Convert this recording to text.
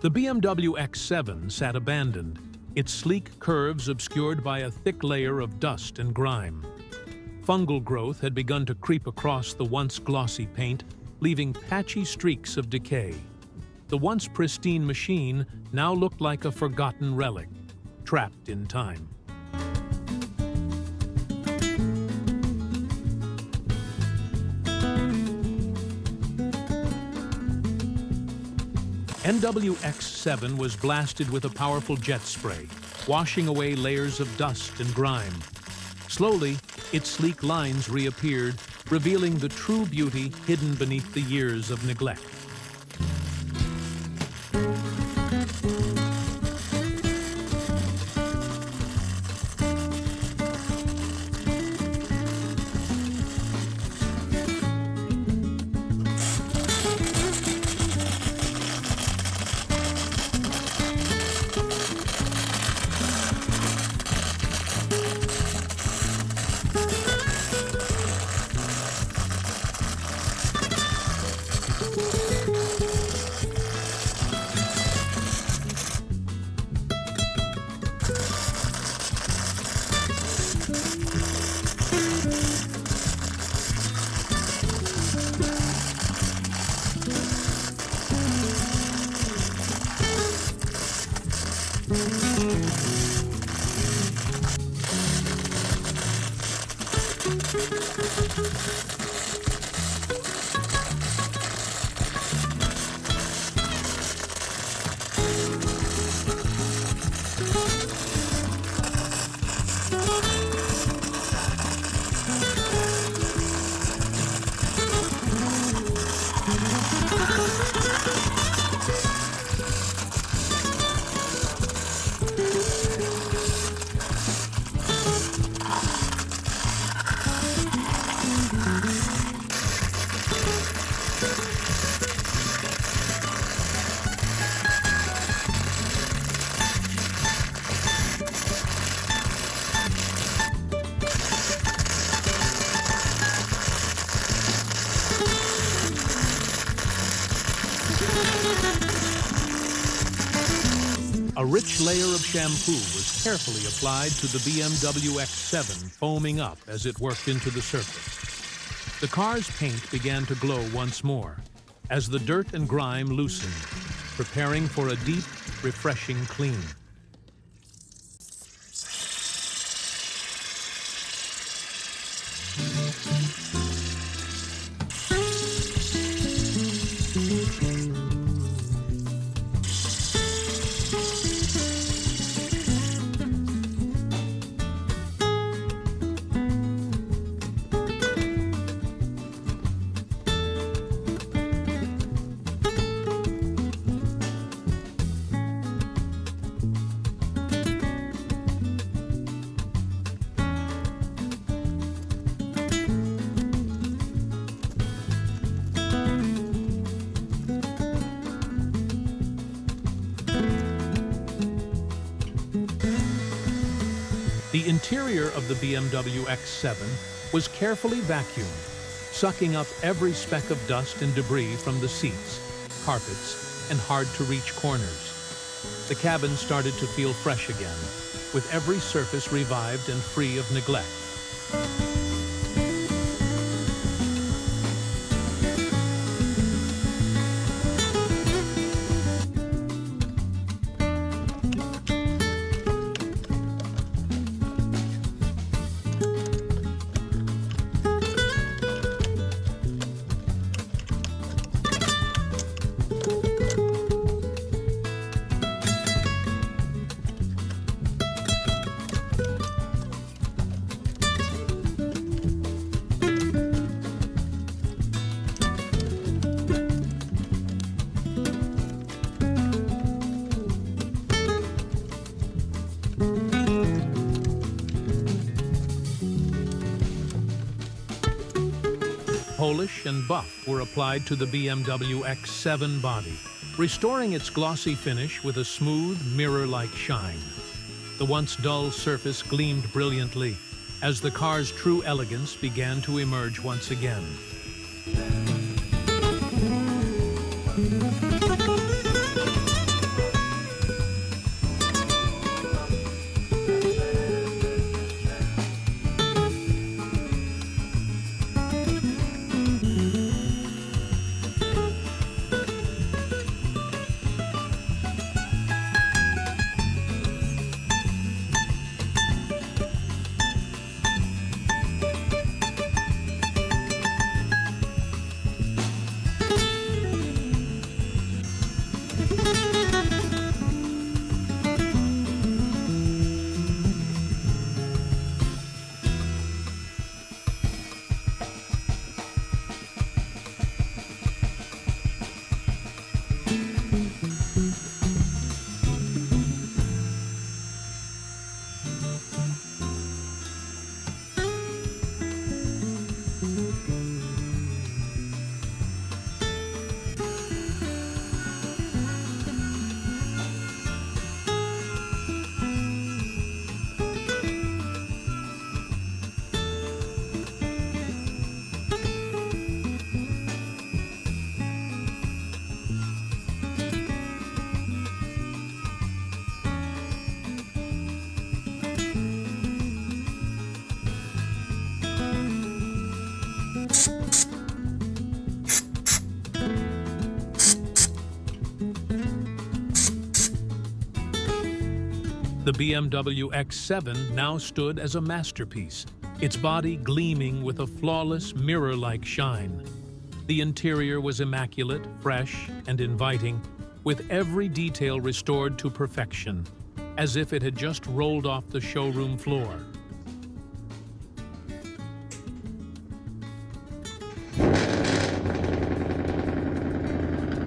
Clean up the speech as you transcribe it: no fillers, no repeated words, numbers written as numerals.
The BMW X7 sat abandoned, its sleek curves obscured by a thick layer of dust and grime. Fungal growth had begun to creep across the once glossy paint, leaving patchy streaks of decay. The once pristine machine now looked like a forgotten relic, trapped in time. BMW X7 was blasted with a powerful jet spray, washing away layers of dust and grime. Slowly, its sleek lines reappeared, revealing the true beauty hidden beneath the years of neglect. A rich layer of shampoo was carefully applied to the BMW X7, foaming up as it worked into the surface. The car's paint began to glow once more, as the dirt and grime loosened, preparing for a deep, refreshing clean. The interior of the BMW X7 was carefully vacuumed, sucking up every speck of dust and debris from the seats, carpets, and hard-to-reach corners. The cabin started to feel fresh again, with every surface revived and free of neglect. Polish and buff were applied to the BMW X7 body, restoring its glossy finish with a smooth, mirror-like shine. The once dull surface gleamed brilliantly as the car's true elegance began to emerge once again. The BMW X7 now stood as a masterpiece, its body gleaming with a flawless, mirror-like shine. The interior was immaculate, fresh, and inviting, with every detail restored to perfection, as if it had just rolled off the showroom floor.